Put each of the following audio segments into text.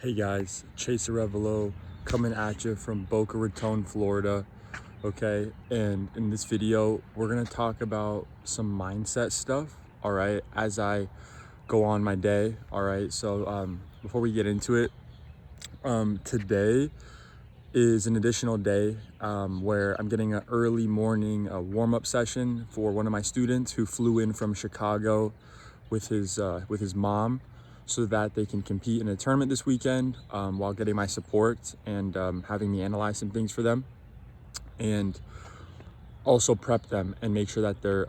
Hey guys, Chase Arevalo coming at you from Boca Raton, Florida. Okay, and in this video, we're gonna talk about some mindset stuff. All right, as I go on my day. All right, so before we get into it, today is an additional day where I'm getting an early morning warm-up session for one of my students who flew in from Chicago with his mom, so that they can compete in a tournament this weekend while getting my support and having me analyze some things for them, and also prep them and make sure that they're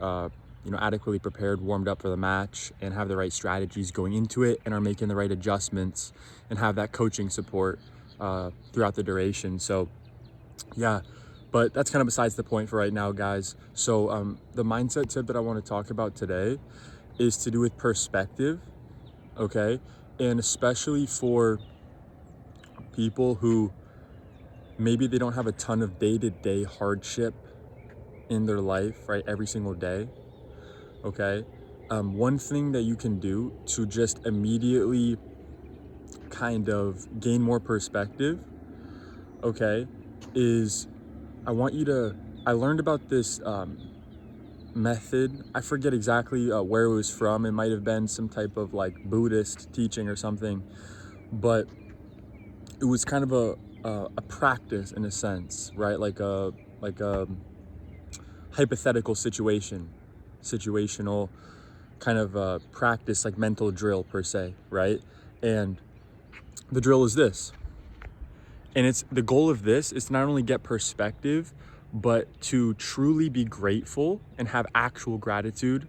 adequately prepared, warmed up for the match, and have the right strategies going into it, and are making the right adjustments and have that coaching support throughout the duration. So yeah, but that's kind of besides the point for right now, guys. So the mindset tip that I want to talk about today is to do with perspective. Okay, and especially for people who maybe they don't have a ton of day-to-day hardship in their life, right, every single day. Okay, one thing that you can do to just immediately kind of gain more perspective, okay, is I learned about this method. I forget exactly where it was from. It might have been some type of like Buddhist teaching or something, but it was kind of a practice in a sense, right? Like a hypothetical situational kind of practice, like mental drill per se, right? And the drill is this, and it's the goal of this is to not only get perspective, but to truly be grateful and have actual gratitude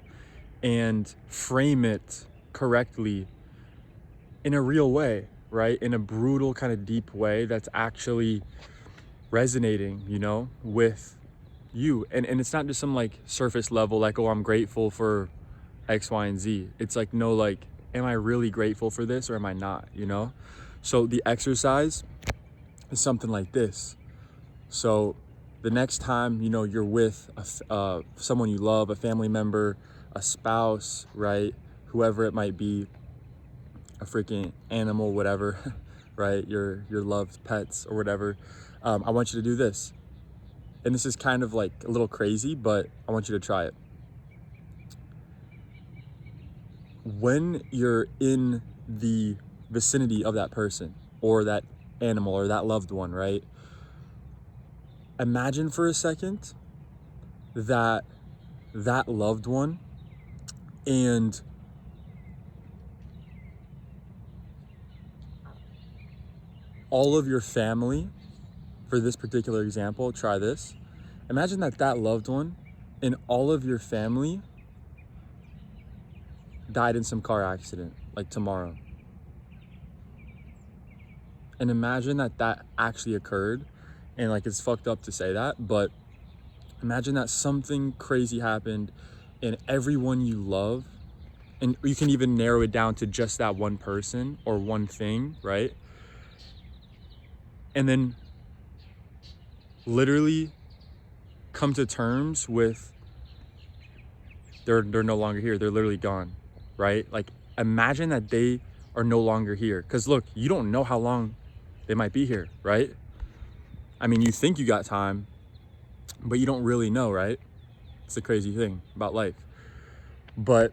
and frame it correctly in a real way, right? In a brutal kind of deep way that's actually resonating, with you. And it's not just some like surface level, like, oh, I'm grateful for X, Y, and Z. It's like, no, like, am I really grateful for this or am I not, So the exercise is something like this. So the next time, you're with someone you love, a family member, a spouse, right? Whoever it might be, a freaking animal, whatever, right? Your loved pets or whatever. I want you to do this. And this is kind of like a little crazy, but I want you to try it. When you're in the vicinity of that person or that animal or that loved one, right? Imagine for a second that loved one and all of your family, for this particular example, try this. Imagine that loved one and all of your family died in some car accident, like tomorrow. And imagine that actually occurred, and like it's fucked up to say that, but imagine that something crazy happened and everyone you love, and you can even narrow it down to just that one person or one thing, right? And then literally come to terms with they're no longer here. They're literally gone, right? Like imagine that they are no longer here. Because look, you don't know how long they might be here, right? I mean, you think you got time, but you don't really know, right? It's the crazy thing about life. But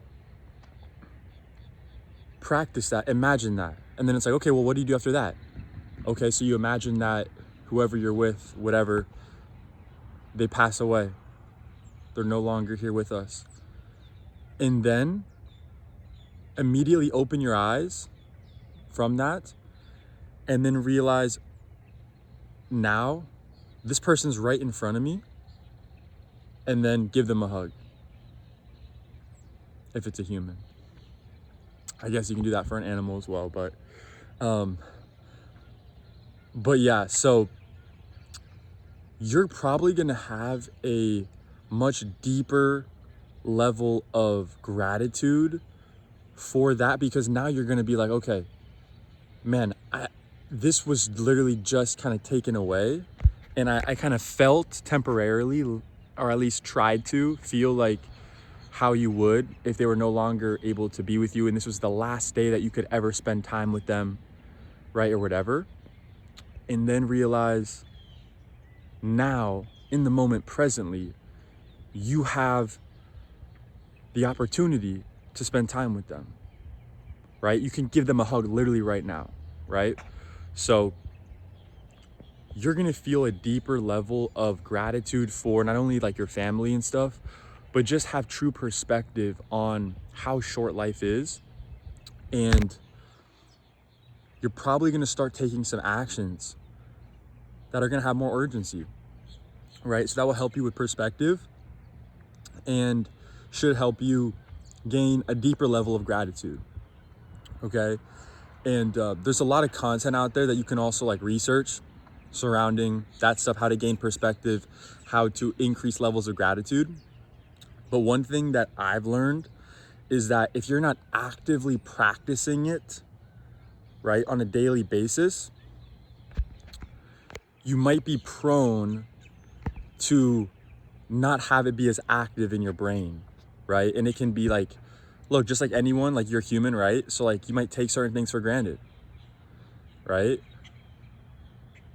practice that, imagine that. And then it's like, okay, well, what do you do after that? Okay, so you imagine that whoever you're with, whatever, they pass away. They're no longer here with us. And then immediately open your eyes from that and then realize now this person's right in front of me, and then give them a hug if it's a human. I guess you can do that for an animal as well, but yeah, so you're probably gonna have a much deeper level of gratitude for that, because now you're gonna be like, okay, man, this was literally just kind of taken away, and I kind of felt temporarily, or at least tried to feel like how you would if they were no longer able to be with you, and this was the last day that you could ever spend time with them, right, or whatever, and then realize now, in the moment presently, you have the opportunity to spend time with them, right? You can give them a hug literally right now, right? So you're gonna feel a deeper level of gratitude for not only like your family and stuff, but just have true perspective on how short life is. And you're probably gonna start taking some actions that are gonna have more urgency, right? So that will help you with perspective and should help you gain a deeper level of gratitude, okay? And there's a lot of content out there that you can also like research surrounding that stuff, how to gain perspective, how to increase levels of gratitude. But one thing that I've learned is that if you're not actively practicing it, right, on a daily basis, you might be prone to not have it be as active in your brain, right? And it can be like, look, just like anyone, like you're human, right? So like you might take certain things for granted, right?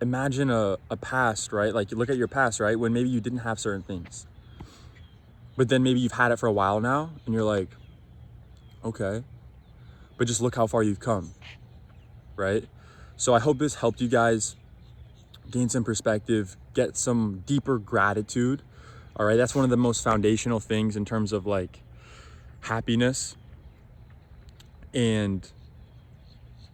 Imagine a past, right? Like you look at your past, right? When maybe you didn't have certain things, but then maybe you've had it for a while now and you're like, okay, but just look how far you've come, right? So I hope this helped you guys gain some perspective, get some deeper gratitude. All right, that's one of the most foundational things in terms of like happiness and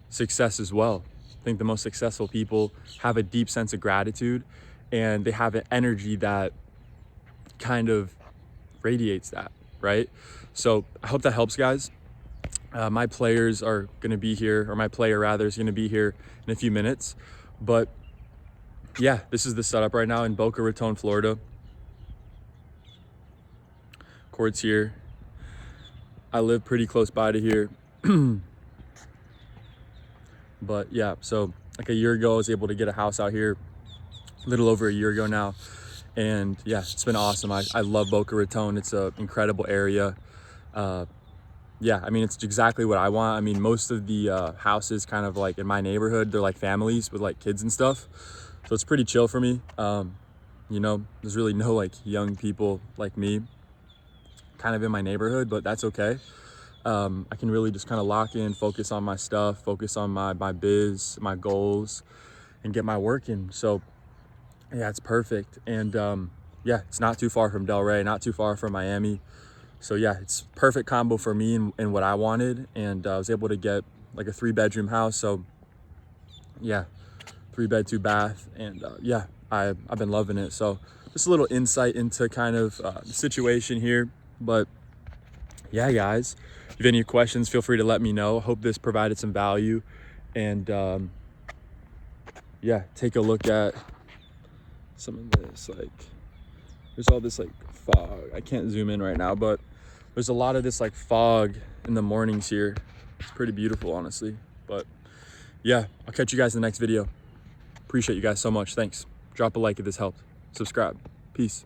success as well. I think the most successful people have a deep sense of gratitude and they have an energy that kind of radiates that, right? So I hope that helps, guys. My players are gonna be here, or my player rather is gonna be here in a few minutes. But yeah, this is the setup right now in Boca Raton, Florida. Court's here. I live pretty close by to here. But yeah, so like a year ago, I was able to get a house out here, a little over a year ago now. And yeah, it's been awesome. I love Boca Raton. It's an incredible area. Yeah, I mean, it's exactly what I want. I mean, most of the houses kind of like in my neighborhood, they're like families with like kids and stuff. So it's pretty chill for me. You know, there's really no like young people like me kind of in my neighborhood, but that's okay. I can really just kind of lock in, focus on my stuff, focus on my biz, my goals, and get my work in. So yeah, it's perfect. And yeah, it's not too far from Delray, not too far from Miami. So yeah, it's perfect combo for me and what I wanted. And I was able to get like a 3-bedroom house. So yeah, 3-bed, 2-bath. And yeah, I've been loving it. So just a little insight into kind of the situation here. But yeah, guys, if you have any questions, feel free to let me know. Hope this provided some value. And yeah, take a look at some of this. Like, there's all this like fog. I can't zoom in right now, but there's a lot of this like fog in the mornings here. It's pretty beautiful, honestly. But yeah, I'll catch you guys in the next video. Appreciate you guys so much. Thanks. Drop a like if this helped. Subscribe. Peace.